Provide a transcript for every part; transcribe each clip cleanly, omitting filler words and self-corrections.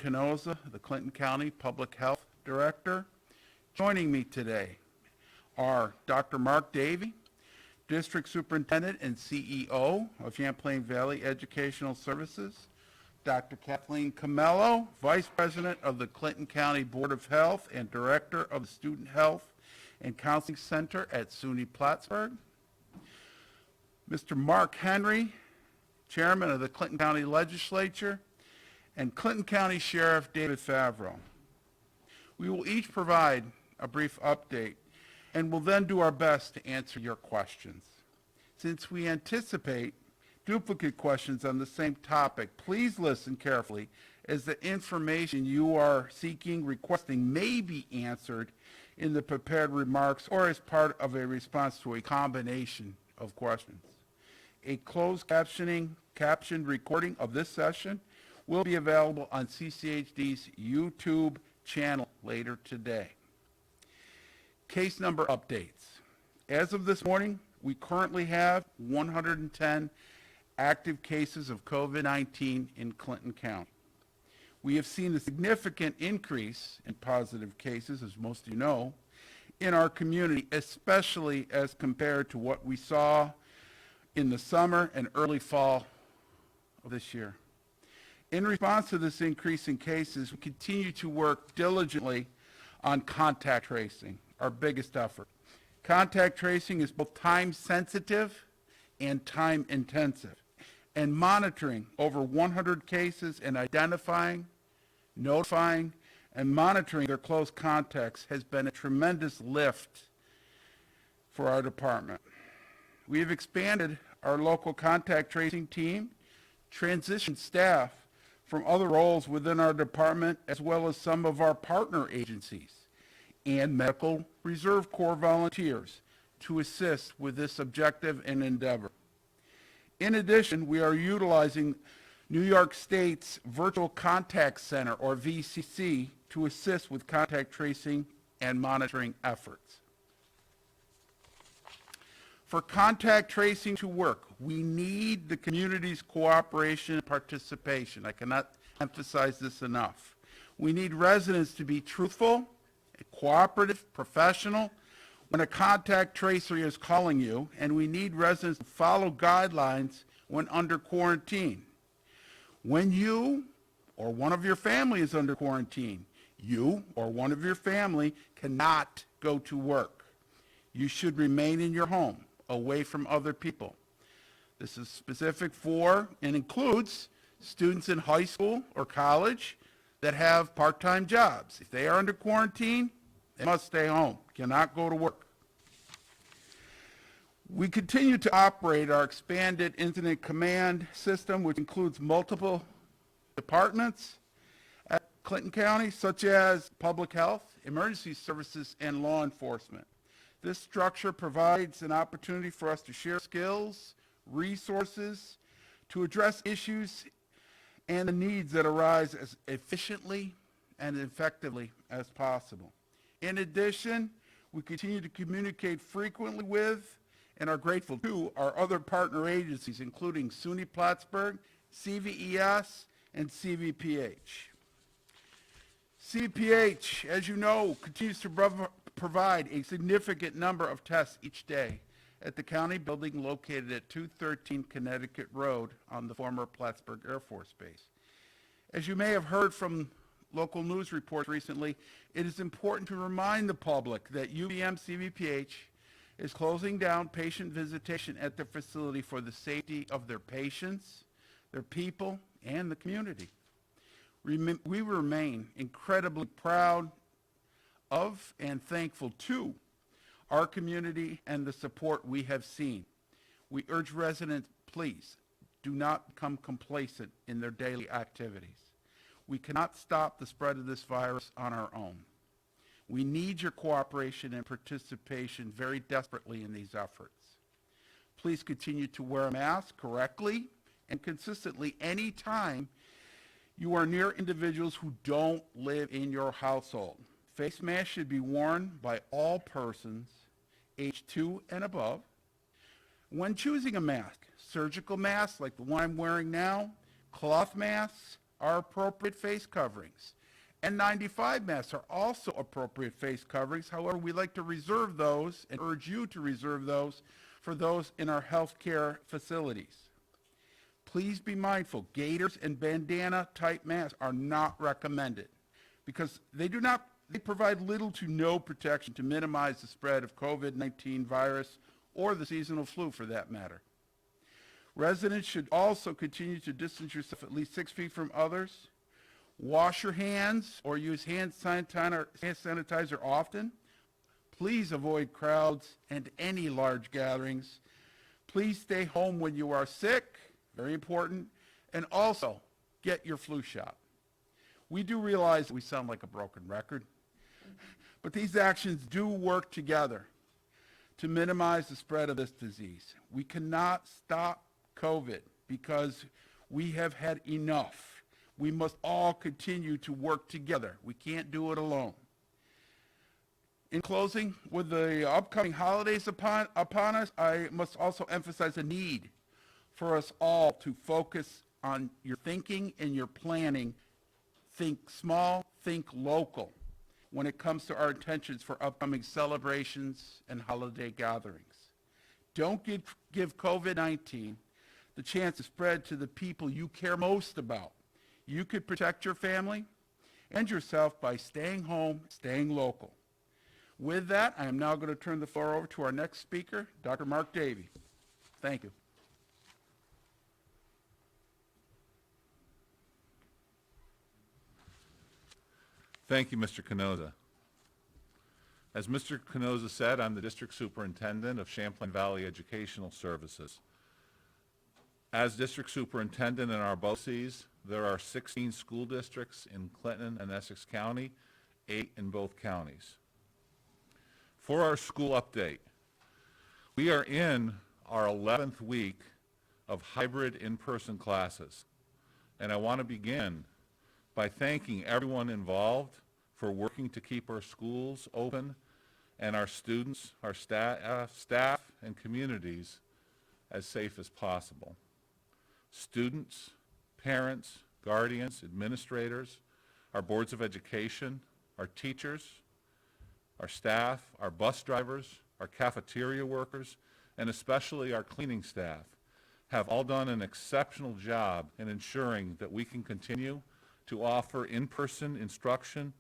Canosa, the Clinton County Public Health Director. Joining me today are Dr. Mark Davey, District Superintendent and CEO of Champlain Valley Educational Services, Dr. Kathleen Camello, Vice President of the Clinton County Board of Health and Director of the Student Health and Counseling Center at SUNY Plattsburgh, Mr. Mark Henry, Chairman of the Clinton County Legislature, and Clinton County Sheriff David Favreau. We will each provide a brief update and will then do our best to answer your questions. Since we anticipate duplicate questions on the same topic, please listen carefully as the information you are requesting may be answered in the prepared remarks or as part of a response to a combination of questions. A closed captioned recording of this session will be available on CCHD's YouTube channel later today. Case number updates. As of this morning, we currently have 110 active cases of COVID-19 in Clinton County. We have seen a significant increase in positive cases, as most of you know, in our community, especially as compared to what we saw in the summer and early fall of this year. In response to this increase in cases, we continue to work diligently on contact tracing, our biggest effort. Contact tracing is both time sensitive and time intensive, and monitoring over 100 cases and identifying, notifying, and monitoring their close contacts has been a tremendous lift for our department. We have expanded our local contact tracing team, transitioned staff from other roles within our department, as well as some of our partner agencies and Medical Reserve Corps volunteers to assist with this objective and endeavor. In addition, we are utilizing New York State's Virtual Contact Center, or VCC, to assist with contact tracing and monitoring efforts. For contact tracing to work, we need the community's cooperation and participation. I cannot emphasize this enough. We need residents to be truthful, cooperative, professional when a contact tracer is calling you, and we need residents to follow guidelines when under quarantine. When you or one of your family is under quarantine, you or one of your family cannot go to work. You should remain in your home, away from other people. This is specific for and includes students in high school or college that have part-time jobs. If they are under quarantine, they must stay home, cannot go to work. We continue to operate our expanded incident command system, which includes multiple departments at Clinton County, such as public health, emergency services, and law enforcement. This structure provides an opportunity for us to share skills, resources, to address issues and the needs that arise as efficiently and effectively as possible. In addition, we continue to communicate frequently with and are grateful to our other partner agencies, including SUNY Plattsburgh, CVES, and CVPH. CVPH, as you know, continues to provide a significant number of tests each day at the county building located at 213 Connecticut Road on the former Plattsburgh Air Force Base. As you may have heard from local news reports recently, it is important to remind the public that UVM CVPH is closing down patient visitation at the facility for the safety of their patients, their people, and the community. We remain incredibly proud of and thankful to our community and the support we have seen. We urge residents, please, do not become complacent in their daily activities. We cannot stop the spread of this virus on our own. We need your cooperation and participation very desperately in these efforts. Please continue to wear a mask correctly and consistently anytime you are near individuals who don't live in your household. Face masks should be worn by all persons age 2 and above. When choosing a mask, surgical masks like the one I'm wearing now, cloth masks are appropriate face coverings. N95 masks are also appropriate face coverings. However, we like to reserve those and urge you to reserve those for those in our healthcare facilities. Please be mindful, gaiters and bandana type masks are not recommended because they provide little to no protection to minimize the spread of COVID-19 virus or the seasonal flu for that matter. Residents should also continue to distance yourself at least 6 feet from others. Wash your hands or use hand sanitizer often. Please avoid crowds and any large gatherings. Please stay home when you are sick, very important, and also get your flu shot. We do realize we sound like a broken record, but these actions do work together to minimize the spread of this disease. We cannot stop COVID because we have had enough. We must all continue to work together. We can't do it alone. In closing, with the upcoming holidays upon us, I must also emphasize the need for us all to focus on your thinking and your planning. Think small, think local when it comes to our intentions for upcoming celebrations and holiday gatherings. Don't give COVID-19 the chance to spread to the people you care most about. You could protect your family and yourself by staying home, staying local. With that, I am now going to turn the floor over to our next speaker, Dr. Mark Davey. Thank you. Thank you, Mr. Canosa. As Mr. Canosa said, I'm the District Superintendent of Champlain Valley Educational Services. As District Superintendent in our BOCES, there are 16 school districts in Clinton and Essex County, 8 in both counties. For our school update, we are in our 11th week of hybrid in-person classes, and I want to begin by thanking everyone involved for working to keep our schools open and our students, our staff, and communities as safe as possible. Students, parents, guardians, administrators, our boards of education, our teachers, our staff, our bus drivers, our cafeteria workers, and especially our cleaning staff have all done an exceptional job in ensuring that we can continue to offer in-person instruction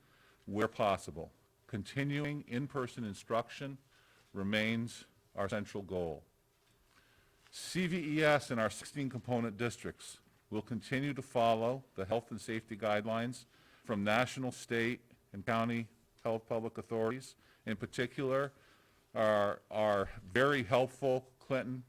where possible. Continuing in-person instruction remains our central goal. CVES in our 16 component districts will continue to follow the health and safety guidelines from national, state, and county health public authorities. In particular, our very helpful Clinton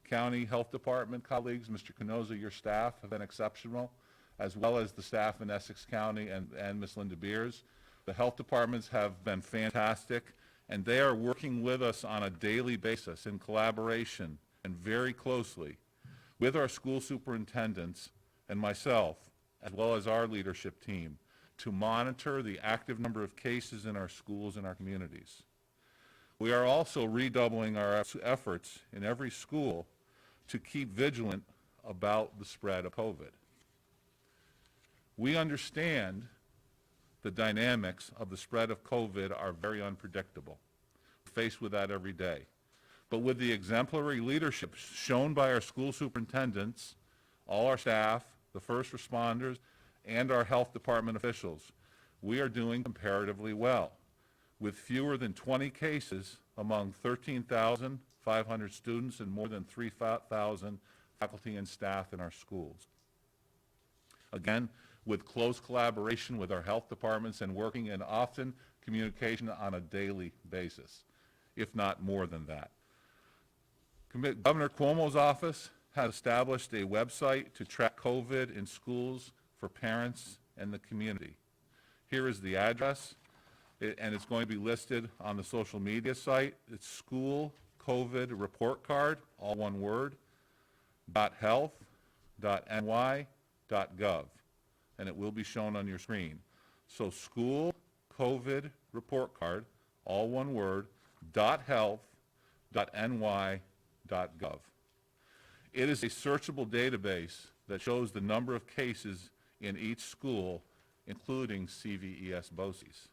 County Health Department colleagues, Mr. Canosa, your staff have been exceptional, as well as the staff in Essex County and Ms. Linda Beers. The health departments have been fantastic, and they are working with us on a daily basis in collaboration and very closely with our school superintendents and myself, as well as our leadership team, to monitor the active number of cases in our schools and our communities. We are also redoubling our efforts in every school to keep vigilant about the spread of COVID. We understand the dynamics of the spread of COVID are very unpredictable. We're faced with that every day. But with the exemplary leadership shown by our school superintendents, all our staff, the first responders, and our health department officials, we are doing comparatively well, with fewer than 20 cases among 13,500 students and more than 3,000 faculty and staff in our schools. Again, with close collaboration with our health departments and working in often communication on a daily basis, if not more than that. Governor Cuomo's office has established a website to track COVID in schools for parents and the community. Here is the address, and it's going to be listed on the social media site. It's School COVID Report Card, all one word, .health.ny.gov, and it will be shown on your screen. So School COVID Report Card, all one word, .health.ny.gov. It is a searchable database that shows the number of cases in each school, including CVES BOCES.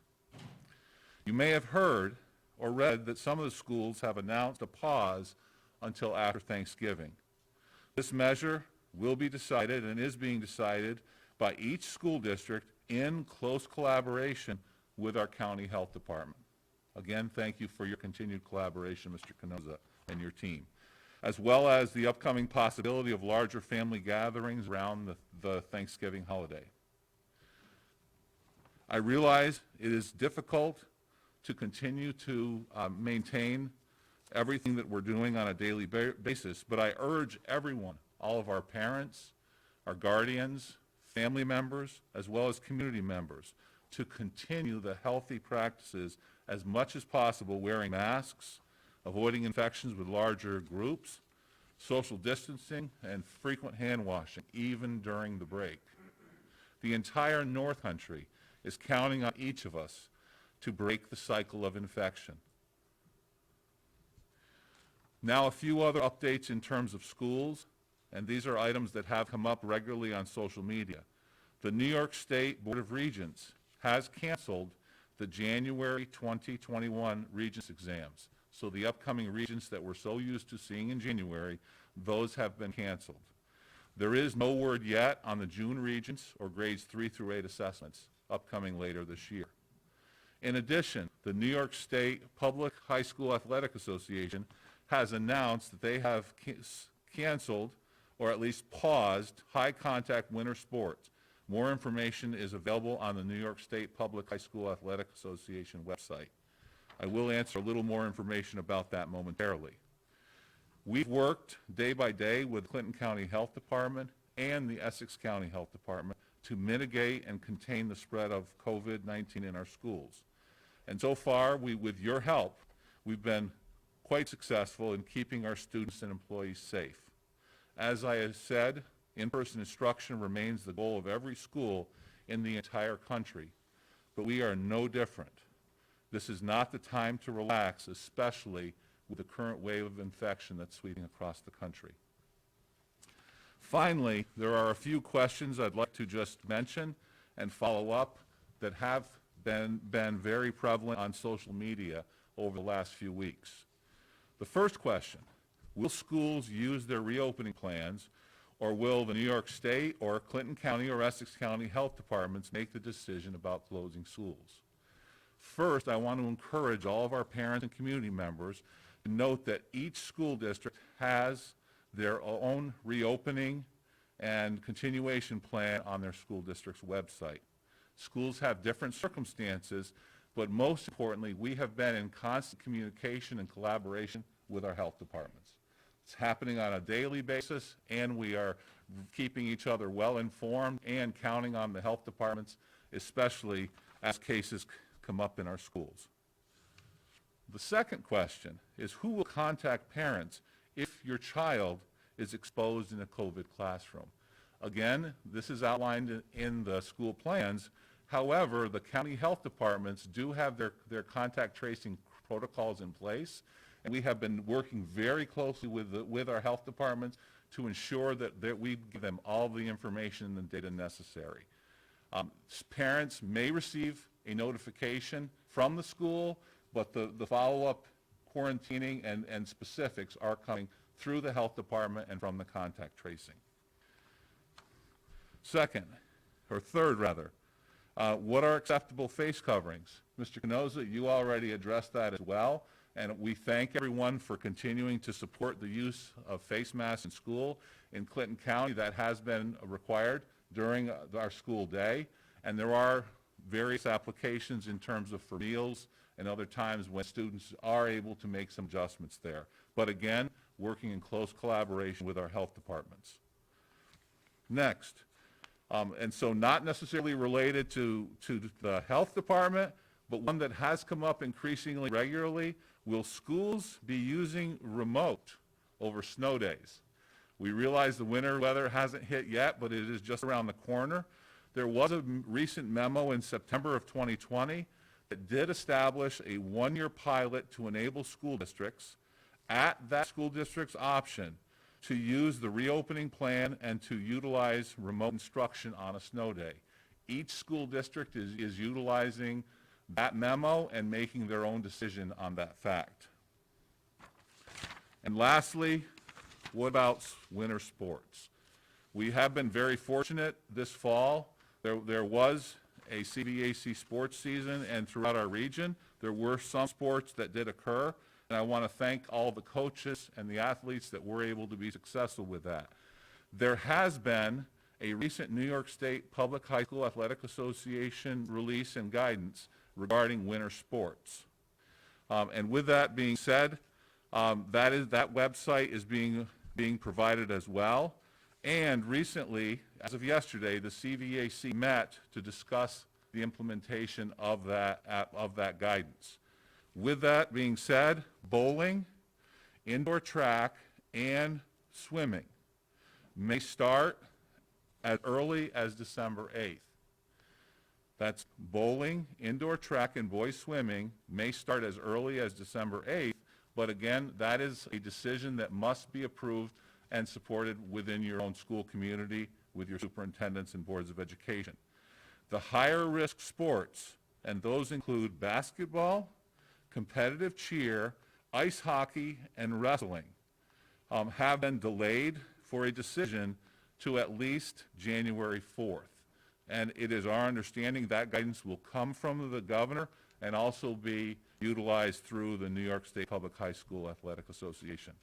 You may have heard or read that some of the schools have announced a pause until after Thanksgiving. This measure will be decided and is being decided by each school district in close collaboration with our county health department. Again, thank you for your continued collaboration, Mr. Canosa and your team, as well as the upcoming possibility of larger family gatherings around the Thanksgiving holiday. I realize it is difficult to continue to maintain everything that we're doing on a daily basis, but I urge everyone, all of our parents, our guardians, family members, as well as community members, to continue the healthy practices as much as possible, wearing masks, avoiding infections with larger groups, social distancing, and frequent hand washing, even during the break. The entire North Country is counting on each of us to break the cycle of infection. Now, a few other updates in terms of schools, and these are items that have come up regularly on social media. The New York State Board of Regents has canceled the January 2021 Regents exams. So the upcoming Regents that we're so used to seeing in January, those have been canceled. There is no word yet on the June Regents or grades 3 through 8 assessments upcoming later this year. In addition, the New York State Public High School Athletic Association has announced that they have canceled or at least paused high-contact winter sports. More information is available on the New York State Public High School Athletic Association website. I will answer a little more information about that momentarily. We've worked day by day with Clinton County Health Department and the Essex County Health Department to mitigate and contain the spread of COVID-19 in our schools. And so far, with your help, we've been quite successful in keeping our students and employees safe. As I have said, in-person instruction remains the goal of every school in the entire country, but we are no different. This is not the time to relax, especially with the current wave of infection that's sweeping across the country. Finally, there are a few questions I'd like to just mention and follow up that have been very prevalent on social media over the last few weeks. The first question, will schools use their reopening plans, or will the New York State or Clinton County or Essex County health departments make the decision about closing schools? First, I want to encourage all of our parents and community members to note that each school district has their own reopening and continuation plan on their school district's website. Schools have different circumstances, but most importantly, we have been in constant communication and collaboration with our health departments. It's happening on a daily basis, and we are keeping each other well informed and counting on the health departments, especially as cases come up in our schools. The second question is, who will contact parents if your child is exposed in a COVID classroom? Again, this is outlined in the school plans. However, the county health departments do have their contact tracing protocols in place, and we have been working very closely with our health departments to ensure that we give them all the information and the data necessary. Parents may receive a notification from the school, but the follow-up quarantining and specifics are coming through the health department and from the contact tracing. Third, what are acceptable face coverings? Mr. Canosa, you already addressed that as well, and we thank everyone for continuing to support the use of face masks in school. In Clinton County, that has been required during our school day, and there are various applications in terms of for meals and other times when students are able to make some adjustments there. But again, working in close collaboration with our health departments. Next, and so not necessarily related to the health department, but one that has come up increasingly regularly, will schools be using remote over snow days? We realize the winter weather hasn't hit yet, but it is just around the corner. There was a recent memo in September of 2020 that did establish a one-year pilot to enable school districts, at that school district's option, to use the reopening plan and to utilize remote instruction on a snow day. Each school district is utilizing that memo and making their own decision on that fact. And lastly, what about winter sports? We have been very fortunate this fall. There was a CVAC sports season, and throughout our region, there were some sports that did occur, and I want to thank all the coaches and the athletes that were able to be successful with that. There has been a recent New York State Public High School Athletic Association release and guidance regarding winter sports. And with that being said, that website is being provided as well. And recently, as of yesterday, the CVAC met to discuss the implementation of that guidance. With that being said, bowling, indoor track, and swimming may start as early as December 8th. That's bowling, indoor track, and boys swimming may start as early as December 8th, but again, that is a decision that must be approved and supported within your own school community with your superintendents and boards of education. The higher risk sports, and those include basketball, competitive cheer, ice hockey, and wrestling, have been delayed for a decision to at least January 4th. And it is our understanding that guidance will come from the governor and also be utilized through the New York State Public High School Athletic Association.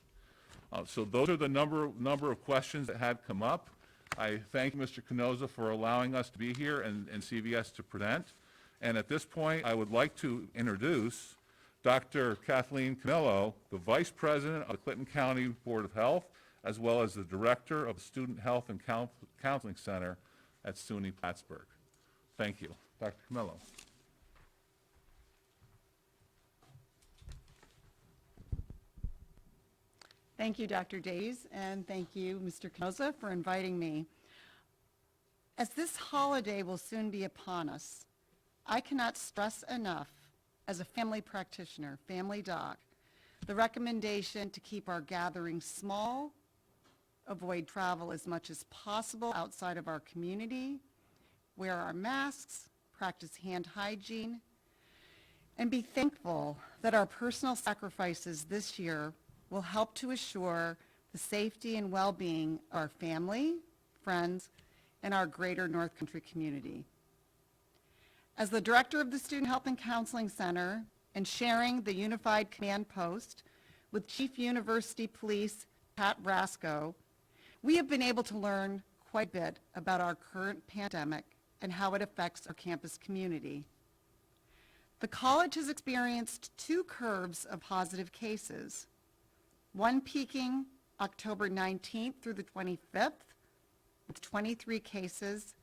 So those are the number of questions that had come up. I thank Mr. Canosa for allowing us to be here and CVS to present. And at this point, I would like to introduce Dr. Kathleen Camillo, the Vice President of the Clinton County Board of Health, as well as the Director of the Student Health and Counseling Center at SUNY Plattsburgh. Thank you. Dr. Camillo. Thank you, Dr. Days, and thank you, Mr. Canosa, for inviting me. As this holiday will soon be upon us, I cannot stress enough, as a family practitioner, family doc, the recommendation to keep our gatherings small, avoid travel as much as possible outside of our community, wear our masks, practice hand hygiene, and be thankful that our personal sacrifices this year will help to assure the safety and well-being of our family, friends, and our greater North Country community. As the director of the Student Health and Counseling Center and sharing the Unified Command Post with Chief University Police Pat Brasco, we have been able to learn quite a bit about our current pandemic and how it affects our campus community. The college has experienced two curves of positive cases, one peaking October 19th through the 25th with 23 cases,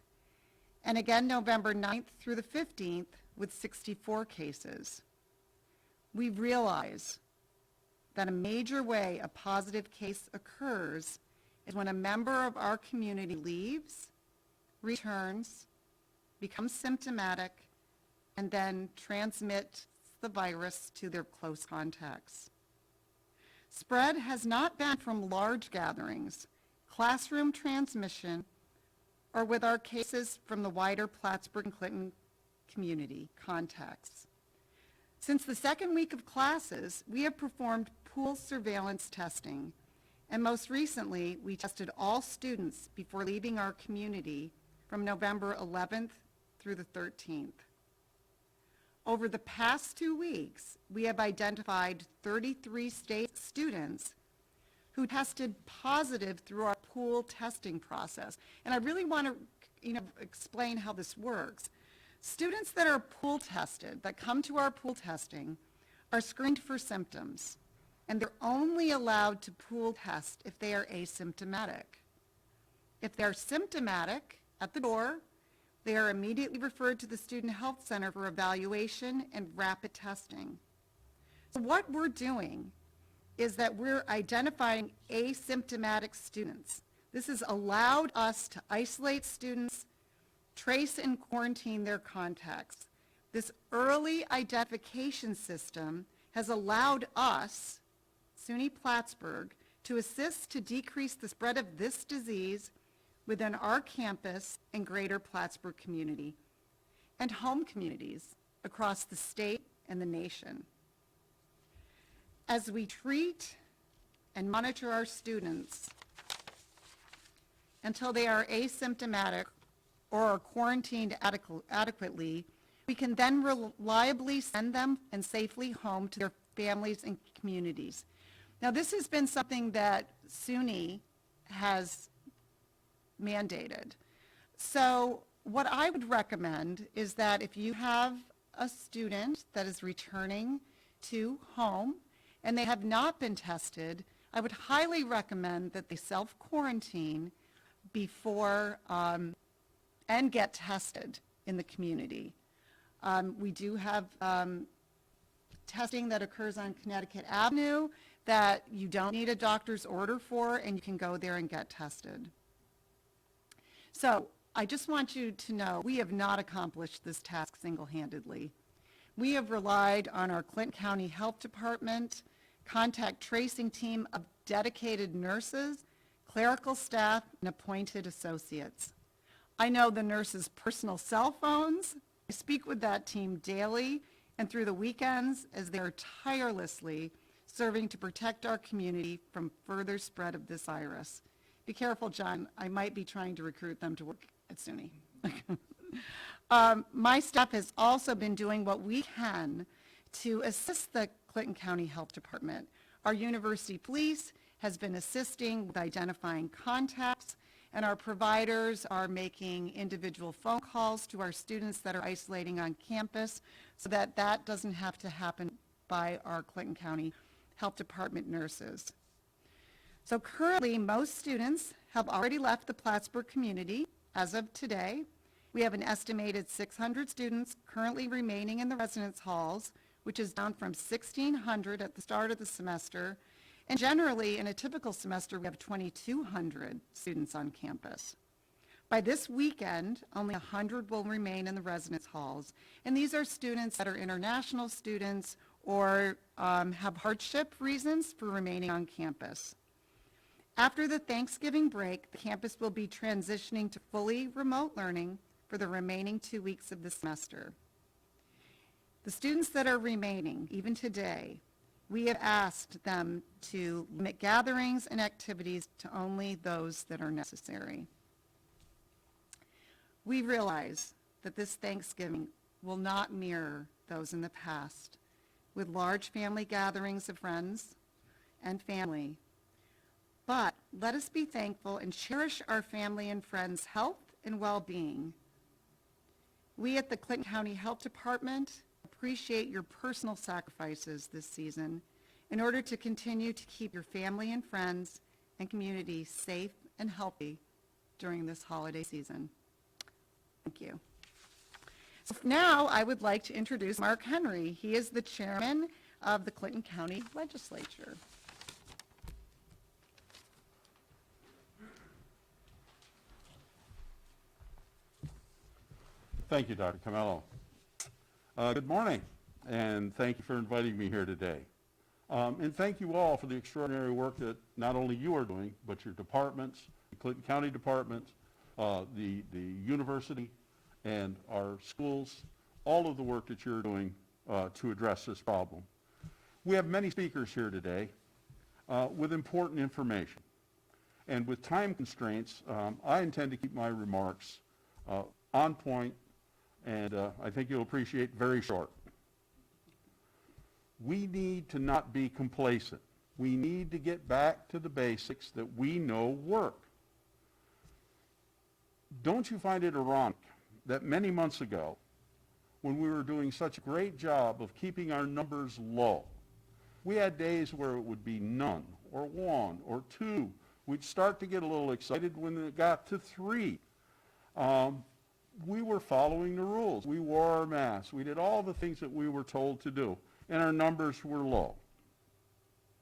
and again November 9th through the 15th with 64 cases. We realize that a major way a positive case occurs is when a member of our community leaves, returns, becomes symptomatic, and then transmits the virus to their close contacts. Spread has not been from large gatherings, classroom transmission, or with our cases from the wider Plattsburgh and Clinton community contacts. Since the second week of classes, we have performed pool surveillance testing, and most recently, we tested all students before leaving our community from November 11th through the 13th. Over the past 2 weeks, we have identified 33 state students who tested positive through our pool testing process. And I really want to explain how this works. Students that are pool tested, that come to our pool testing, are screened for symptoms, and they're only allowed to pool test if they are asymptomatic. If they're symptomatic at the door, they are immediately referred to the Student Health Center for evaluation and rapid testing. So what we're doing is that we're identifying asymptomatic students. This has allowed us to isolate students, trace and quarantine their contacts. This early identification system has allowed us, SUNY Plattsburgh, to assist to decrease the spread of this disease within our campus and greater Plattsburgh community and home communities across the state and the nation. As we treat and monitor our students until they are asymptomatic or are quarantined adequately, we can then reliably send them and safely home to their families and communities. Now, this has been something that SUNY has mandated. So what I would recommend is that if you have a student that is returning to home and they have not been tested, I would highly recommend that they self-quarantine before and get tested in the community. We do have testing that occurs on Connecticut Avenue that you don't need a doctor's order for, and you can go there and get tested. So I just want you to know we have not accomplished this task single-handedly. We have relied on our Clinton County Health Department, contact tracing team of dedicated nurses, clerical staff, and appointed associates. I know the nurses' personal cell phones. I speak with that team daily and through the weekends as they are tirelessly serving to protect our community from further spread of this virus. Be careful, John. I might be trying to recruit them to work at SUNY. My staff has also been doing what we can to assist the Clinton County Health Department. Our university police has been assisting with identifying contacts, and our providers are making individual phone calls to our students that are isolating on campus so that that doesn't have to happen by our Clinton County Health Department nurses. So currently, most students have already left the Plattsburgh community as of today. We have an estimated 600 students currently remaining in the residence halls, which is down from 1,600 at the start of the semester. And generally, in a typical semester, we have 2,200 students on campus. By this weekend, only 100 will remain in the residence halls. And these are students that are international students or have hardship reasons for remaining on campus. After the Thanksgiving break, the campus will be transitioning to fully remote learning for the remaining 2 weeks of the semester. The students that are remaining, even today, we have asked them to limit gatherings and activities to only those that are necessary. We realize that this Thanksgiving will not mirror those in the past, with large family gatherings of friends and family. But let us be thankful and cherish our family and friends' health and well-being. We at the Clinton County Health Department appreciate your personal sacrifices this season in order to continue to keep your family and friends and community safe and healthy during this holiday season. Thank you. So now I would like to introduce Mark Henry. He is the chairman of the Clinton County Legislature. Thank you, Dr. Camello. Good morning, and thank you for inviting me here today. And thank you all for the extraordinary work that not only you are doing, but your departments, the Clinton County Department, the university, and our schools, all of the work that you're doing to address this problem. We have many speakers here today with important information. And with time constraints, I intend to keep my remarks on point, and I think you'll appreciate very short. We need to not be complacent. We need to get back to the basics that we know work. Don't you find it ironic that many months ago, when we were doing such a great job of keeping our numbers low, we had days where it would be none, or 1, or 2. We'd start to get a little excited when it got to 3. We were following the rules. We wore our masks. We did all the things that we were told to do, and our numbers were low.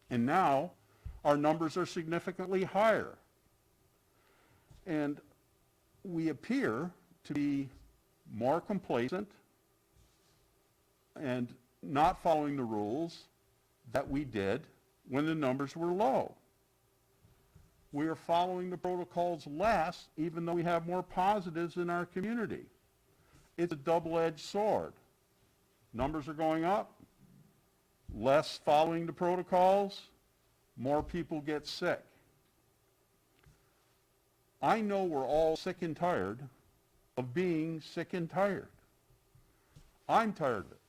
And now, our numbers are significantly higher. And we appear to be more complacent and not following the rules that we did when the numbers were low. We are following the protocols less, even though we have more positives in our community. It's a double-edged sword. Numbers are going up, less following the protocols, more people get sick. I know we're all sick and tired of being sick and tired. I'm tired of it.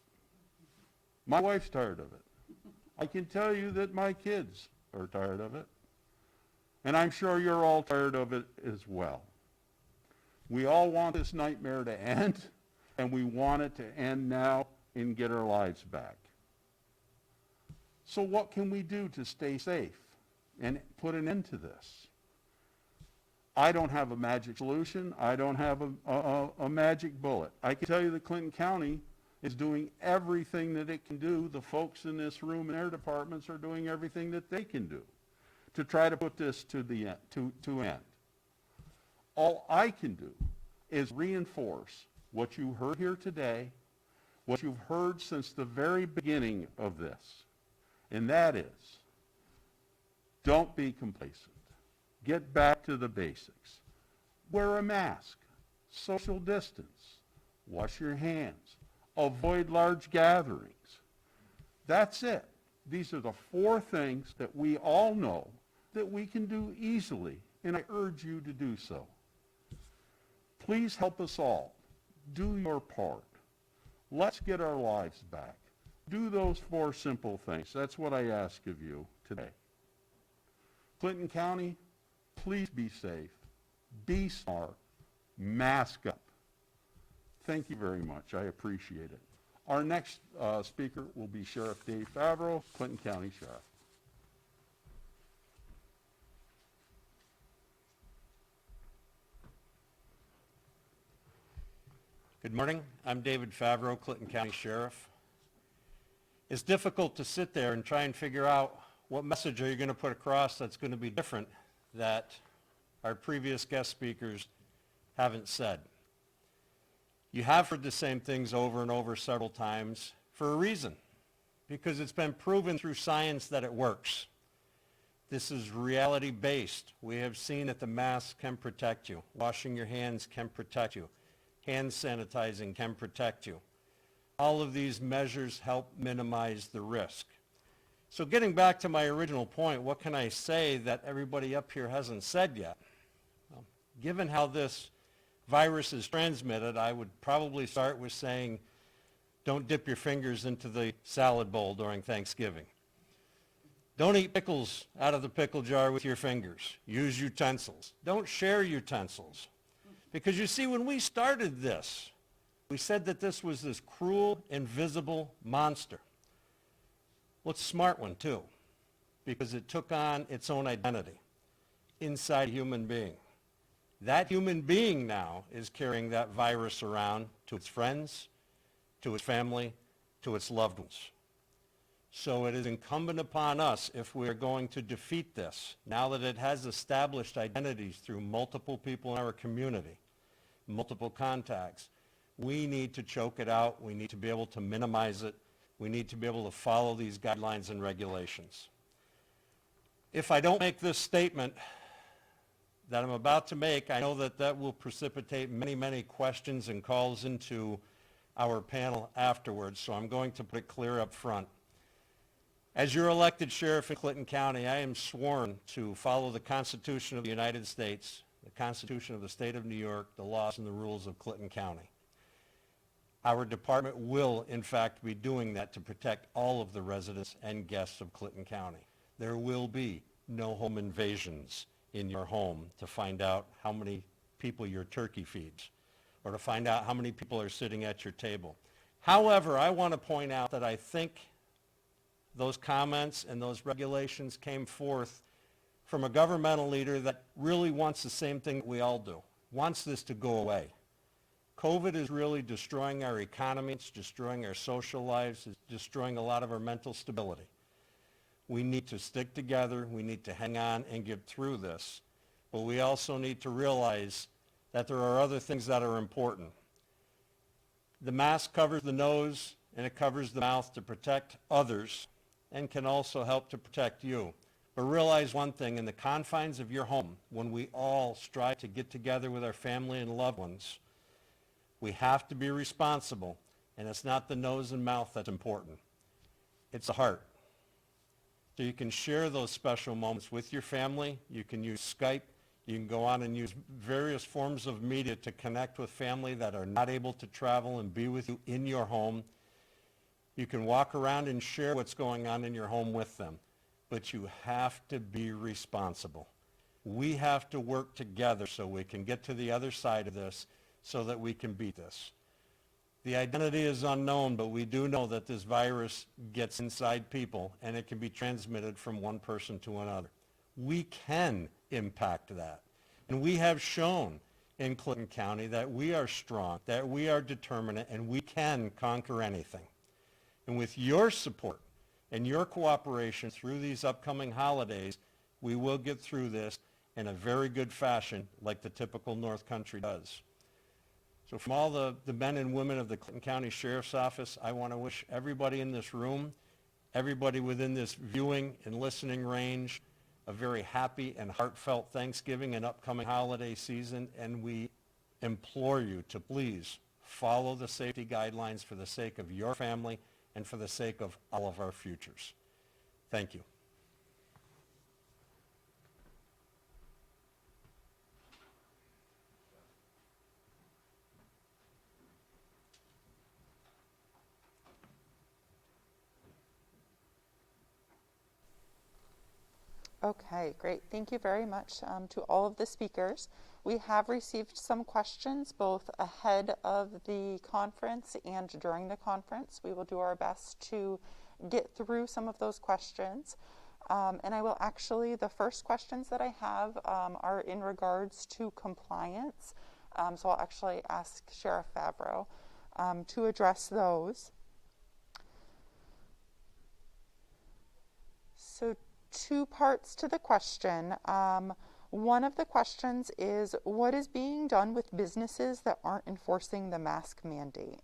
My wife's tired of it. I can tell you that my kids are tired of it. And I'm sure you're all tired of it as well. We all want this nightmare to end, and we want it to end now and get our lives back. So what can we do to stay safe and put an end to this? I don't have a magic solution. I don't have a magic bullet. I can tell you that Clinton County is doing everything that it can do. The folks in this room and their departments are doing everything that they can do to try to put this to the end, to end. All I can do is reinforce what you heard here today, what you've heard since the very beginning of this, and that is, don't be complacent. Get back to the basics. Wear a mask, social distance, wash your hands, avoid large gatherings. That's it. These are the 4 things that we all know that we can do easily, and I urge you to do so. Please help us all. Do your part. Let's get our lives back. Do those 4 simple things. That's what I ask of you today. Clinton County, please be safe, be smart, mask up. Thank you very much. I appreciate it. Our next speaker will be Sheriff Dave Favreau, Clinton County Sheriff. Good morning. I'm David Favreau, Clinton County Sheriff. It's difficult to sit there and try and figure out what message are you going to put across that's going to be different that our previous guest speakers haven't said. You have heard the same things over and over several times for a reason, because it's been proven through science that it works. This is reality-based. We have seen that the mask can protect you. Washing your hands can protect you. Hand sanitizing can protect you. All of these measures help minimize the risk. So getting back to my original point, what can I say that everybody up here hasn't said yet? Well, given how this virus is transmitted, I would probably start with saying, don't dip your fingers into the salad bowl during Thanksgiving. Don't eat pickles out of the pickle jar with your fingers. Use utensils. Don't share utensils. Because you see, when we started this, we said that this was this cruel, invisible monster. Well, it's a smart one, too, because it took on its own identity inside a human being. That human being now is carrying that virus around to its friends, to its family, to its loved ones. So it is incumbent upon us, if we are going to defeat this, now that it has established identities through multiple people in our community, multiple contacts, we need to choke it out. We need to be able to minimize it. We need to be able to follow these guidelines and regulations. If I don't make this statement that I'm about to make, I know that that will precipitate many, many questions and calls into our panel afterwards, so I'm going to put it clear up front. As your elected sheriff in Clinton County, I am sworn to follow the Constitution of the United States, the Constitution of the State of New York, the laws and the rules of Clinton County. Our department will, in fact, be doing that to protect all of the residents and guests of Clinton County. There will be no home invasions in your home to find out how many people your turkey feeds or to find out how many people are sitting at your table. However, I want to point out that I think those comments and those regulations came forth from a governmental leader that really wants the same thing that we all do, wants this to go away. COVID is really destroying our economy, it's destroying our social lives, it's destroying a lot of our mental stability. We need to stick together, we need to hang on and get through this, but we also need to realize that there are other things that are important. The mask covers the nose and it covers the mouth to protect others and can also help to protect you. But realize one thing, in the confines of your home, when we all strive to get together with our family and loved ones, we have to be responsible, and it's not the nose and mouth that's important. It's the heart. So you can share those special moments with your family. You can use Skype. You can go on and use various forms of media to connect with family that are not able to travel and be with you in your home. You can walk around and share what's going on in your home with them. But you have to be responsible. We have to work together so we can get to the other side of this so that we can beat this. The identity is unknown, but we do know that this virus gets inside people and it can be transmitted from one person to another. We can impact that. And we have shown in Clinton County that we are strong, that we are determined, and we can conquer anything. And with your support and your cooperation through these upcoming holidays, we will get through this in a very good fashion like the typical North Country does. So from all the men and women of the Clinton County Sheriff's Office, I want to wish everybody in this room, everybody within this viewing and listening range, a very happy and heartfelt Thanksgiving and upcoming holiday season, and we implore you to please follow the safety guidelines for the sake of your family and for the sake of all of our futures. Thank you. Okay, great. Thank you very much to all of the speakers. We have received some questions both ahead of the conference and during the conference. We will do our best to get through some of those questions. And I will actually, the first questions that I have are in regards to compliance. So I'll actually ask Sheriff Favreau to address those. So two parts to the question. One of the questions is, what is being done with businesses that aren't enforcing the mask mandate?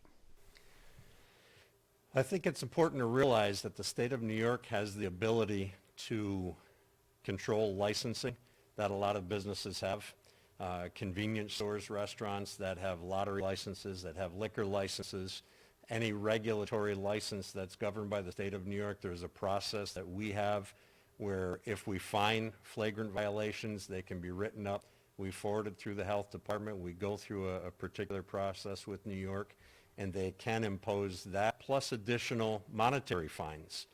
I think it's important to realize that the state of New York has the ability to control licensing that a lot of businesses have. Convenience stores, restaurants that have lottery licenses, that have liquor licenses, any regulatory license that's governed by the state of New York. There's a process that we have where if we find flagrant violations, they can be written up. We forward it through the health department. We go through a particular process with New York, and they can impose that plus additional monetary fines.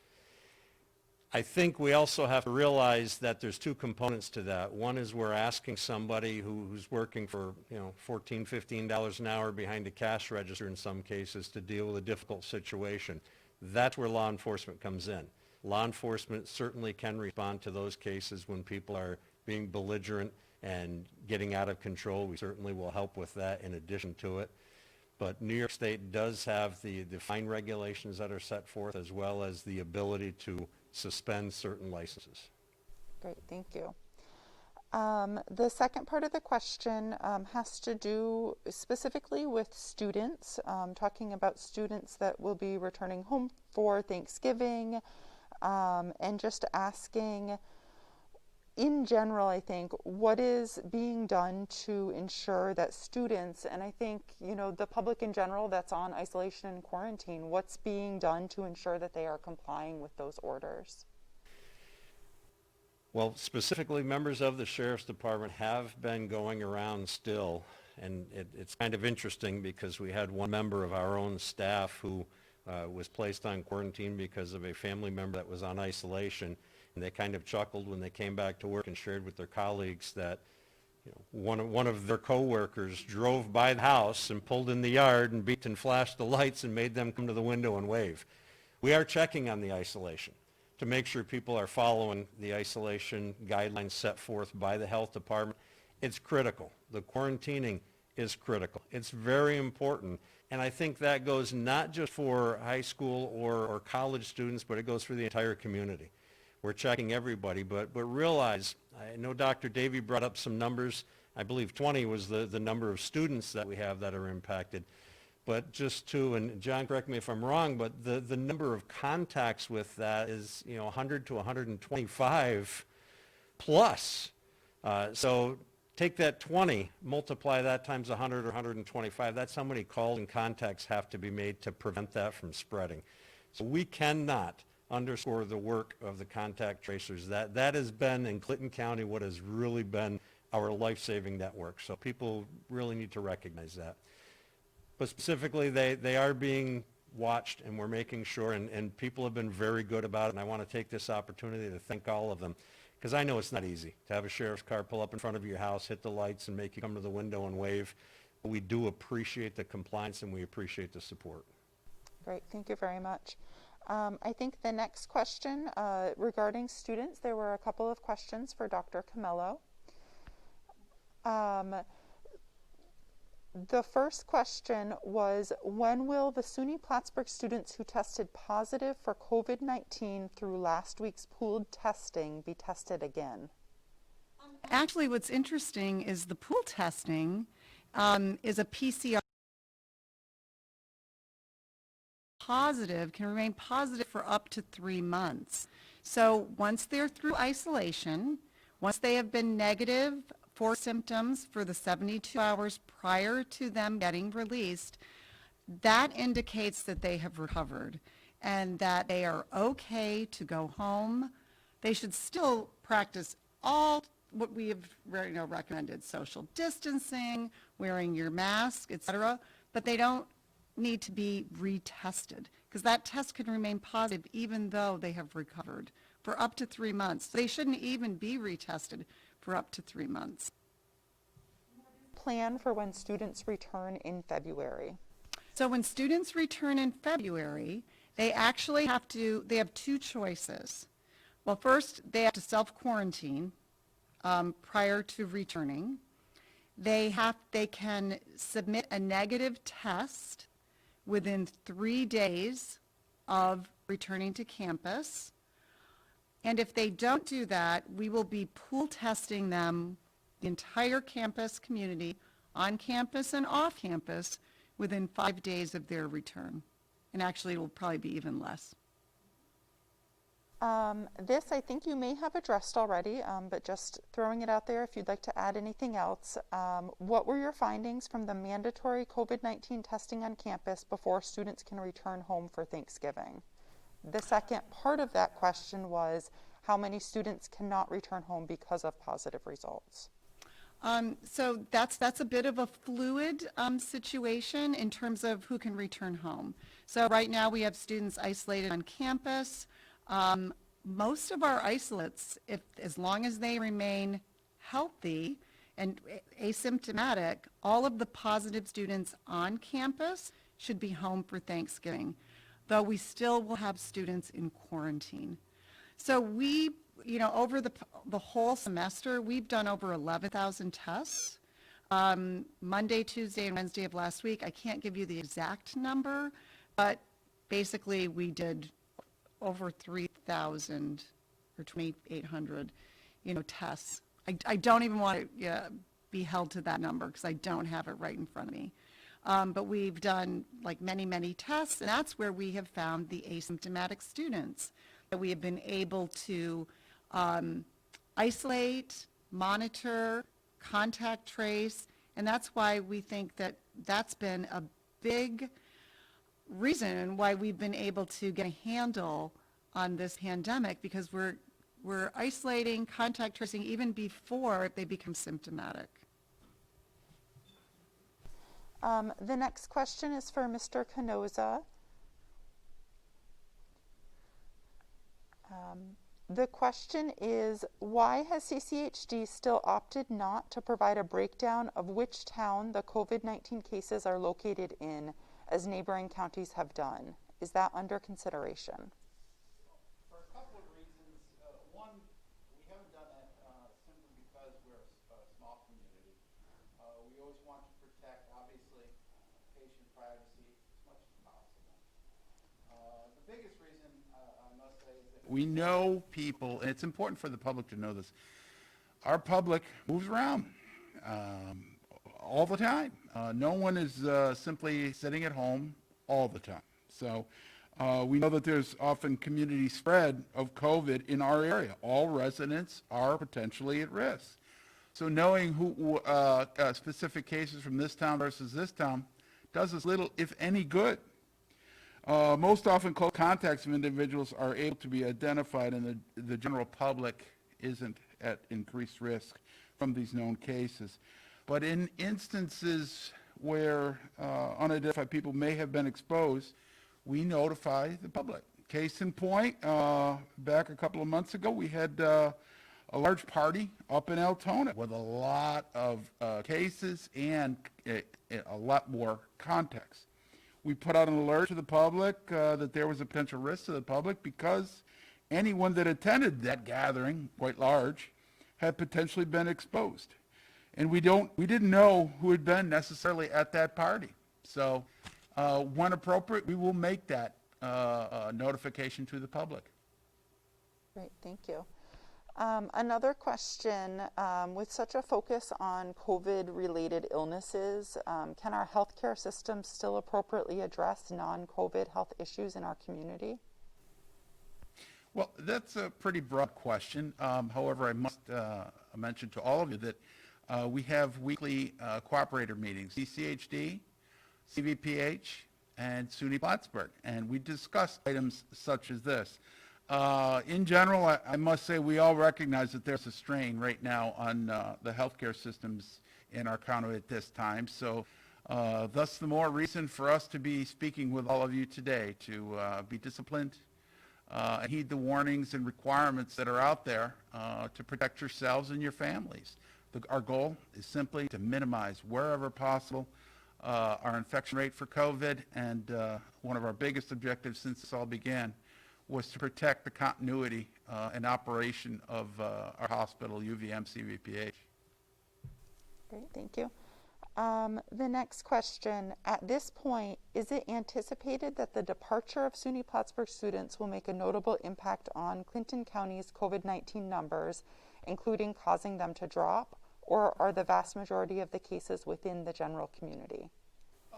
I think we also have to realize that there's two components to that. One is we're asking somebody who's working for $14, $15 an hour behind a cash register in some cases to deal with a difficult situation. That's where law enforcement comes in. Law enforcement certainly can respond to those cases when people are being belligerent and getting out of control. We certainly will help with that in addition to it. But New York State does have the fine regulations that are set forth, as well as the ability to suspend certain licenses. Great, thank you. The second part of the question has to do specifically with students, talking about students that will be returning home for Thanksgiving, and just asking, in general, I think, what is being done to ensure that students, and I think, the public in general that's on isolation and quarantine, what's being done to ensure that they are complying with those orders? Well, specifically, members of the Sheriff's Department have been going around still, and it's kind of interesting because we had one member of our own staff who was placed on quarantine because of a family member that was on isolation, and they kind of chuckled when they came back to work and shared with their colleagues that one of their coworkers drove by the house and pulled in the yard and beeped and flashed the lights and made them come to the window and wave. We are checking on the isolation to make sure people are following the isolation guidelines set forth by the health department. It's critical. The quarantining is critical. It's very important. And I think that goes not just for high school or college students, but it goes for the entire community. We're checking everybody, but realize, I know Dr. Davey brought up some numbers. I believe 20 was the number of students that we have that are impacted. But just to, and John, correct me if I'm wrong, but the number of contacts with that is 100 to 125 plus. So take that 20, multiply that times 100 or 125. That's how many calls and contacts have to be made to prevent that from spreading. So we cannot underscore the work of the contact tracers. That has been in Clinton County what has really been our life-saving network. So people really need to recognize that. But specifically, they are being watched, and we're making sure, and people have been very good about it, and I want to take this opportunity to thank all of them, because I know it's not easy to have a sheriff's car pull up in front of your house, hit the lights, and make you come to the window and wave. But we do appreciate the compliance, and we appreciate the support. Great, thank you very much. I think the next question regarding students, there were a couple of questions for Dr. Camello. The first question was, when will the SUNY Plattsburgh students who tested positive for COVID-19 through last week's pooled testing be tested again? Actually, what's interesting is the pool testing is a PCR positive, can remain positive for up to 3 months. So once they're through isolation, once they have been negative for symptoms for the 72 hours prior to them getting released, that indicates that they have recovered and that they are okay to go home. They should still practice all what we have recommended, social distancing, wearing your mask, etc., but they don't need to be retested because that test can remain positive even though they have recovered for up to 3 months. They shouldn't even be retested for up to 3 months. Plan for when students return in February. So when students return in February, they actually have 2 choices. Well, first, they have to self-quarantine prior to returning. They can submit a negative test within 3 days of returning to campus. And if they don't do that, we will be pool testing them, the entire campus community, on campus and off campus, within 5 days of their return. And actually, it will probably be even less. This I think you may have addressed already, but just throwing it out there if you'd like to add anything else. What were your findings from the mandatory COVID-19 testing on campus before students can return home for Thanksgiving? The second part of that question was, how many students cannot return home because of positive results? So that's a bit of a fluid situation in terms of who can return home. So right now we have students isolated on campus. Most of our isolates, as long as they remain healthy and asymptomatic, all of the positive students on campus should be home for Thanksgiving, though we still will have students in quarantine. So we, over the whole semester, we've done over 11,000 tests. Monday, Tuesday, and Wednesday of last week, I can't give you the exact number, but basically we did over 3,000 or 2,800, tests. I don't even want to be held to that number because I don't have it right in front of me. But we've done many, many tests, and that's where we have found the asymptomatic students that we have been able to isolate, monitor, contact trace, and that's why we think that that's been a big reason why we've been able to get a handle on this pandemic, because we're isolating, contact tracing even before they become symptomatic. The next question is for Mr. Canosa. The question is, why has CCHD still opted not to provide a breakdown of which town the COVID-19 cases are located in, as neighboring counties have done? Is that under consideration? For a couple of reasons. One, we haven't done that simply because we're a small community. We always want to protect, obviously, patient privacy as much as possible. The biggest reason, I must say, is that we know people, and it's important for the public to know this. Our public moves around all the time. No one is simply sitting at home all the time. So We know that there's often community spread of COVID in our area. All residents are potentially at risk. So knowing who specific cases from this town versus this town does us little, if any, good. Most often, close contacts of individuals are able to be identified, and the general public isn't at increased risk from these known cases. But in instances where unidentified people may have been exposed, we notify the public. Case in point, back a couple of months ago, we had a large party up in Altona with a lot of cases and a lot more contacts. We put out an alert to the public that there was a potential risk to the public because anyone that attended that gathering, quite large, had potentially been exposed. And we didn't know who had been necessarily at that party. So when appropriate, we will make that notification to the public. Great, thank you. Another question, with such a focus on COVID-related illnesses, can our healthcare system still appropriately address non-COVID health issues in our community? Well, that's a pretty broad question. However, I must mention to all of you that we have weekly cooperator meetings, CCHD, CVPH, and SUNY Plattsburgh, and we discuss items such as this. In general, I must say we all recognize that there's a strain right now on the healthcare systems in our county at this time. So thus the more reason for us to be speaking with all of you today to be disciplined and heed the warnings and requirements that are out there to protect yourselves and your families. Our goal is simply to minimize wherever possible our infection rate for COVID, and one of our biggest objectives since this all began was to protect the continuity and operation of our hospital, UVM CVPH. Great, thank you. The next question, at this point, is it anticipated that the departure of SUNY Plattsburgh students will make a notable impact on Clinton County's COVID-19 numbers, including causing them to drop, or are the vast majority of the cases within the general community?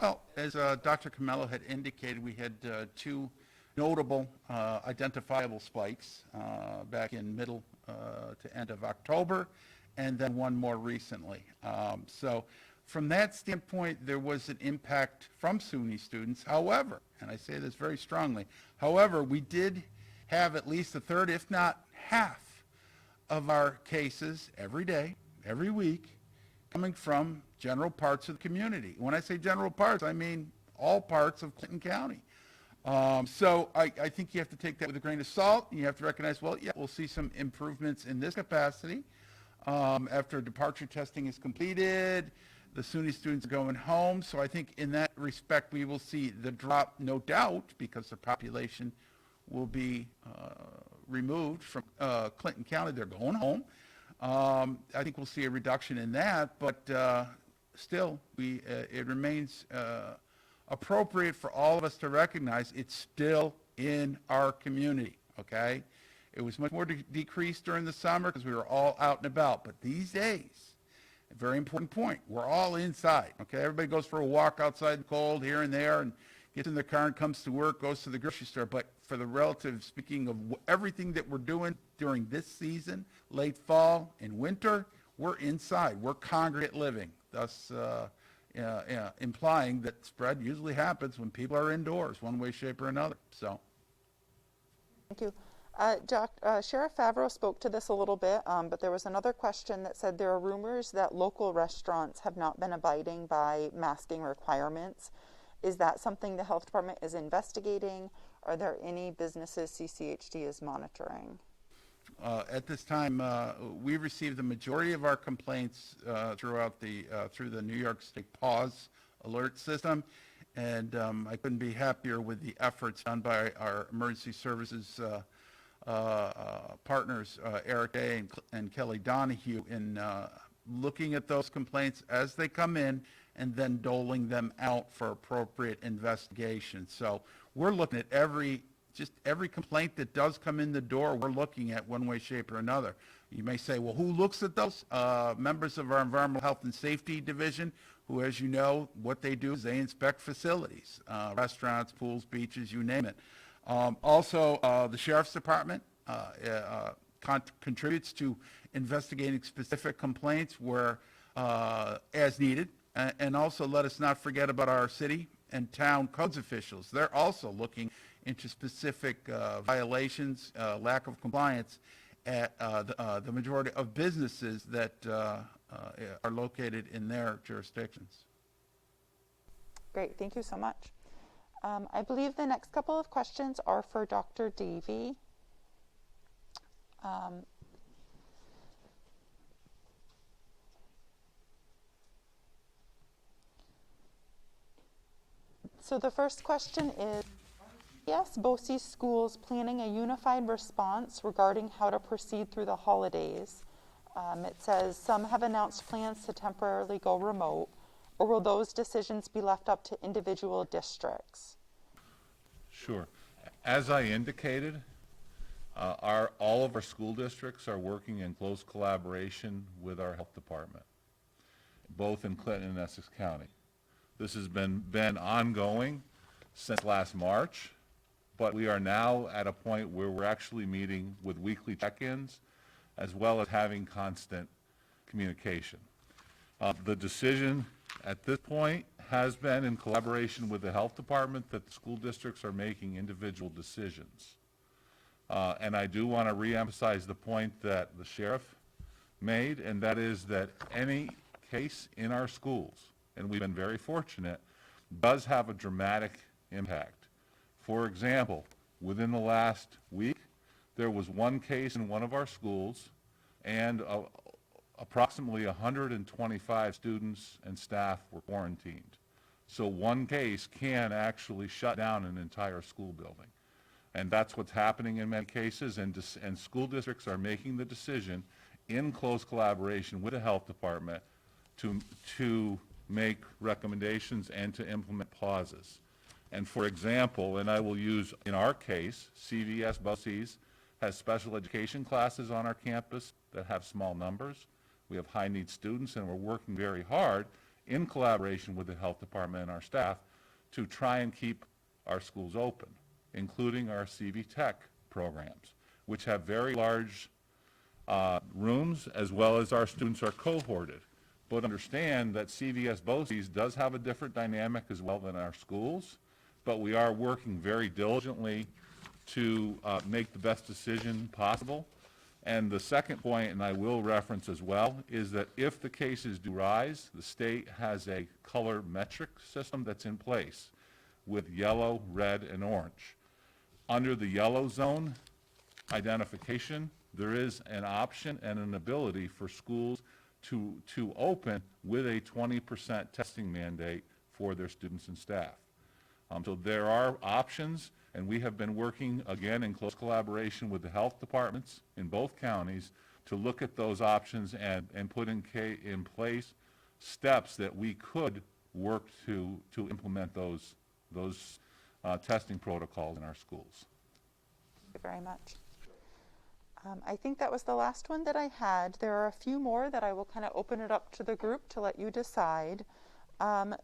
Well, as Dr. Camello had indicated, we had two notable identifiable spikes back in middle to end of October, and then one more recently. So from that standpoint, there was an impact from SUNY students. However, and I say this very strongly, however, we did have at least a third, if not half, of our cases every day, every week, coming from general parts of the community. When I say general parts, I mean all parts of Clinton County. So I think you have to take that with a grain of salt, and you have to recognize, well, yeah, we'll see some improvements in this capacity. After departure testing is completed, the SUNY students are going home. So I think in that respect, we will see the drop, no doubt, because the population will be removed from Clinton County. They're going home. I think we'll see a reduction in that, but still, it remains appropriate for all of us to recognize it's still in our community, okay? It was much more decreased during the summer because we were all out and about, but these days, a very important point, we're all inside, okay? Everybody goes for a walk outside in the cold here and there and gets in the car and comes to work, goes to the grocery store, but for the relative, speaking of everything that we're doing during this season, late fall and winter, we're inside, we're congregate living, thus implying that spread usually happens when people are indoors, one way, shape, or another. So, thank you. Sheriff Favreau spoke to this a little bit, but there was another question that said there are rumors that local restaurants have not been abiding by masking requirements. Is that something the health department is investigating? Are there any businesses CCHD is monitoring? At this time, we received the majority of our complaints through the New York State Pause alert system, and I couldn't be happier with the efforts done by our emergency services partners, Eric Day and Kelly Donahue, in looking at those complaints as they come in and then doling them out for appropriate investigation. So we're looking at every complaint that does come in the door, we're looking at one way, shape, or another. You may say, well, who looks at those? Members of our Environmental Health and Safety Division, who, as you know, what they do is they inspect facilities, restaurants, pools, beaches, you name it. Also, the Sheriff's Department contributes to investigating specific complaints where, as needed. And also, let us not forget about our city and town codes officials. They're also looking into specific violations, lack of compliance at the majority of businesses that are located in their jurisdictions. Great, thank you so much. I believe the next couple of questions are for Dr. Davey. So the first question is, yes, BOCES schools planning a unified response regarding how to proceed through the holidays. It says some have announced plans to temporarily go remote, or will those decisions be left up to individual districts? Sure. As I indicated, all of our school districts are working in close collaboration with our health department, both in Clinton and Essex County. This has been ongoing since last March, but we are now at a point where we're actually meeting with weekly check-ins as well as having constant communication. The decision at this point has been in collaboration with the health department that the school districts are making individual decisions. And I do want to reemphasize the point that the sheriff made, and that is that any case in our schools, and we've been very fortunate, does have a dramatic impact. For example, within the last week, there was one case in one of our schools, and approximately 125 students and staff were quarantined. So one case can actually shut down an entire school building. And that's what's happening in many cases, and school districts are making the decision in close collaboration with the health department to make recommendations and to implement pauses. And for example, and I will use, in our case, CVS BOCES has special education classes on our campus that have small numbers. We have high-need students, and we're working very hard in collaboration with the health department and our staff to try and keep our schools open, including our CV Tech programs, which have very large rooms, as well as our students are cohorted. But understand that CVS BOCES does have a different dynamic as well than our schools, but we are working very diligently to make the best decision possible. And the second point, and I will reference as well, is that if the cases do rise, the state has a color metric system that's in place with yellow, red, and orange. Under the yellow zone identification, there is an option and an ability for schools to open with a 20% testing mandate for their students and staff. So there are options, and we have been working, again, in close collaboration with the health departments in both counties to look at those options and put in place steps that we could work to implement those testing protocols in our schools. Thank you very much. I think that was the last one that I had. There are a few more that I will kind of open it up to the group to let you decide.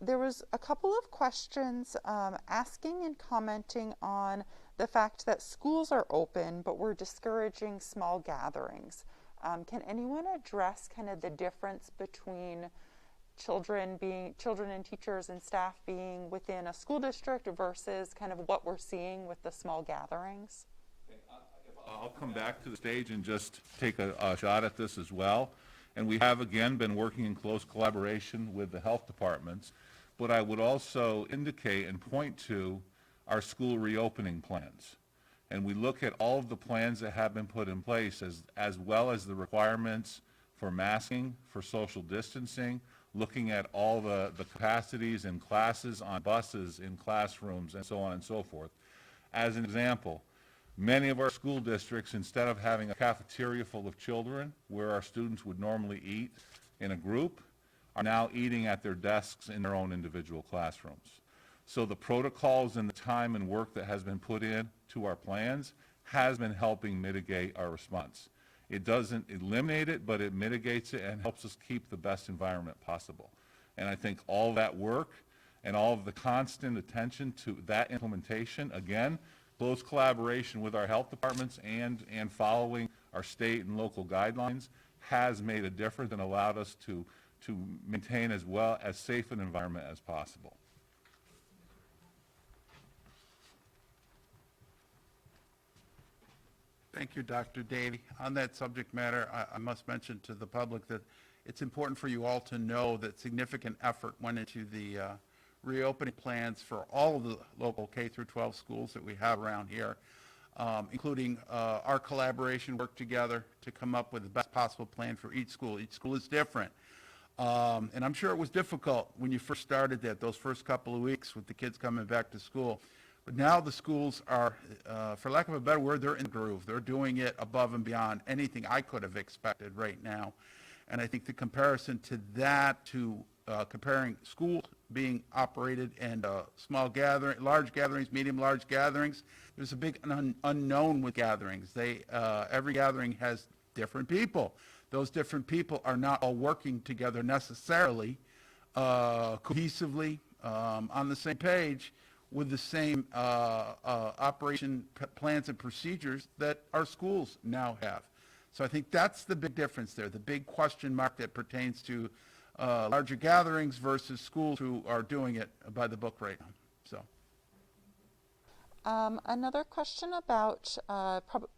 There was a couple of questions asking and commenting on the fact that schools are open, but we're discouraging small gatherings. Can anyone address kind of the difference between children and teachers and staff being within a school district versus kind of what we're seeing with the small gatherings? I'll come back to the stage and just take a shot at this as well. And we have, again, been working in close collaboration with the health departments. But I would also indicate and point to our school reopening plans. And we look at all of the plans that have been put in place, as well as the requirements for masking, for social distancing, looking at all the capacities in classes, on buses, in classrooms, and so on and so forth. As an example, many of our school districts, instead of having a cafeteria full of children where our students would normally eat in a group, are now eating at their desks in their own individual classrooms. So the protocols and the time and work that has been put in to our plans has been helping mitigate our response. It doesn't eliminate it, but it mitigates it and helps us keep the best environment possible. And I think all that work and all of the constant attention to that implementation, again, Close collaboration with our health departments and following our state and local guidelines has made a difference and allowed us to maintain as well as safe an environment as possible. Thank you, Dr. Davy. On that subject matter, I must mention to the public that it's important for you all to know that significant effort went into the reopening plans for all of the local K through 12 schools that we have around here, including our collaboration work together to come up with the best possible plan for each school. Each school is different. And I'm sure it was difficult when you first started that, those first couple of weeks with the kids coming back to school. But now the schools are, for lack of a better word, they're in the groove. They're doing it above and beyond anything I could have expected right now. And I think the comparison to that, to comparing schools being operated and small gathering, large gatherings, medium, large gatherings, there's a big unknown with gatherings. Every gathering has different people. Those different people are not all working together necessarily, cohesively, on the same page, with the same operation plans and procedures that our schools now have. So I think that's the big difference there, the big question mark that pertains to larger gatherings versus schools who are doing it by the book right now. So. Another question about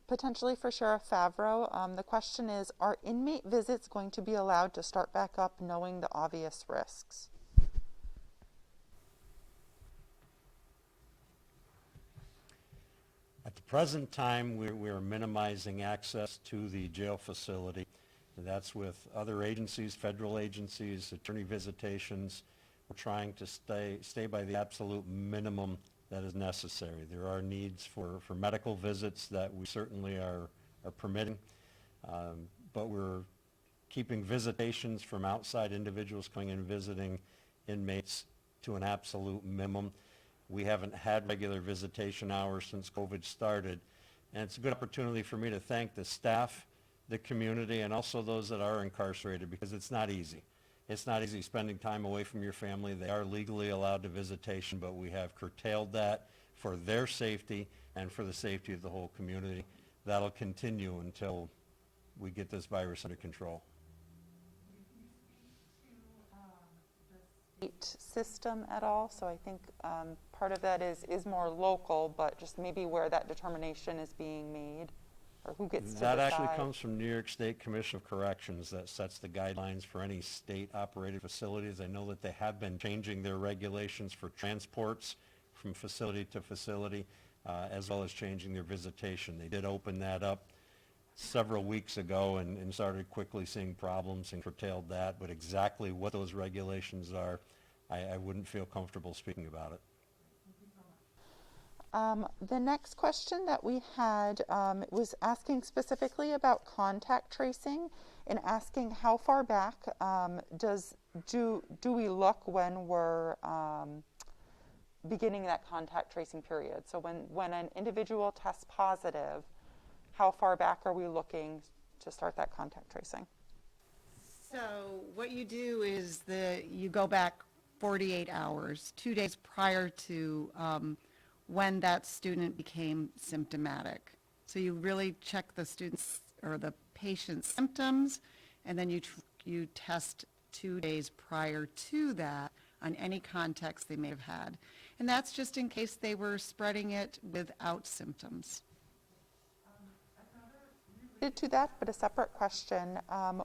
potentially for Sheriff Favreau. The question is, are inmate visits going to be allowed to start back up knowing the obvious risks? At the present time, we're minimizing access to the jail facility. And that's with other agencies, federal agencies, attorney visitations. We're trying to stay by the absolute minimum that is necessary. There are needs for medical visits that we certainly are permitting, but we're keeping visitations from outside individuals coming in and visiting inmates to an absolute minimum. We haven't had regular visitation hours since COVID started, and it's a good opportunity for me to thank the staff, the community, and also those that are incarcerated, because it's not easy. It's not easy spending time away from your family. They are legally allowed to visitation, but we have curtailed that for their safety and for the safety of the whole community. That'll continue until we get this virus under control. System at all, so I think part of that is more local, but just maybe where that determination is being made, or who gets to decide. That actually comes from New York State Commission of Corrections that sets the guidelines for any state-operated facilities. I know that they have been changing their regulations for transports from facility to facility, as well as changing their visitation. They did open that up several weeks ago and started quickly seeing problems and curtailed that, but exactly what those regulations are, I wouldn't feel comfortable speaking about it. The next question that we had was asking specifically about contact tracing and asking how far back do we look when we're beginning that contact tracing period. So when an individual tests positive, how far back are we looking to start that contact tracing? So what you do is you go back 48 hours, 2 days prior to when that student became symptomatic. So you really check the student's or the patient's symptoms, and then you test 2 days prior to that on any contacts they may have had. And that's just in case they were spreading it without symptoms. To that, but a separate question,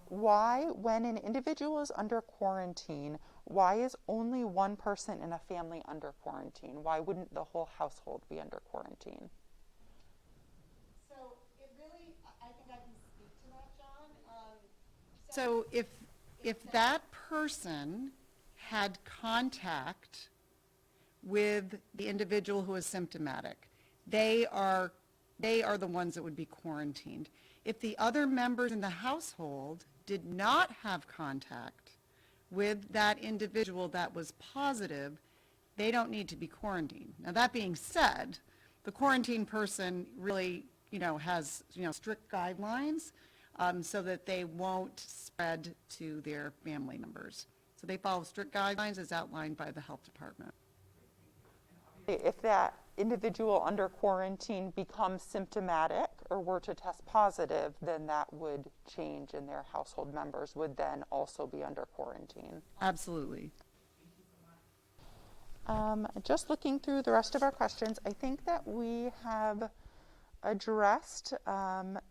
why, when an individual is under quarantine, why is only one person in a family under quarantine? Why wouldn't the whole household be under quarantine? So it really, I think I can speak to that, John. So if that person had contact with the individual who is symptomatic, they are the ones that would be quarantined. If the other members in the household did not have contact with that individual that was positive, they don't need to be quarantined. Now, that being said, the quarantine person really, has, strict guidelines so that they won't spread to their family members. So they follow strict guidelines as outlined by the health department. If that individual under quarantine becomes symptomatic or were to test positive, then that would change and their household members would then also be under quarantine. Absolutely. Just looking through the rest of our questions, I think that we have addressed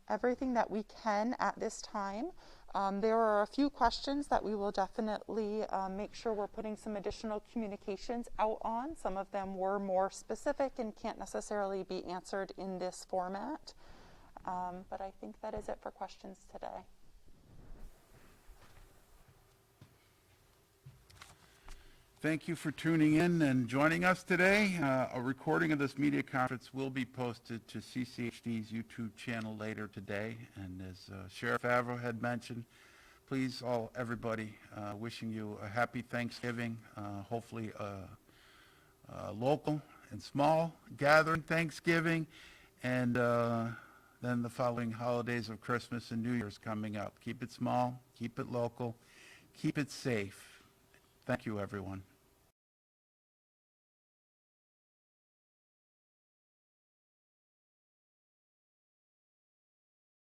everything that we can at this time. There are a few questions that we will definitely make sure we're putting some additional communications out on. Some of them were more specific and can't necessarily be answered in this format. But I think that is it for questions today. Thank you for tuning in and joining us today. A recording of this media conference will be posted to CCHD's YouTube channel later today. And as Sheriff Favreau had mentioned, please, everybody, wishing you a happy Thanksgiving, hopefully a local and small gathering Thanksgiving, and then the following holidays of Christmas and New Year's coming up. Keep it small, keep it local, keep it safe. Thank you, everyone.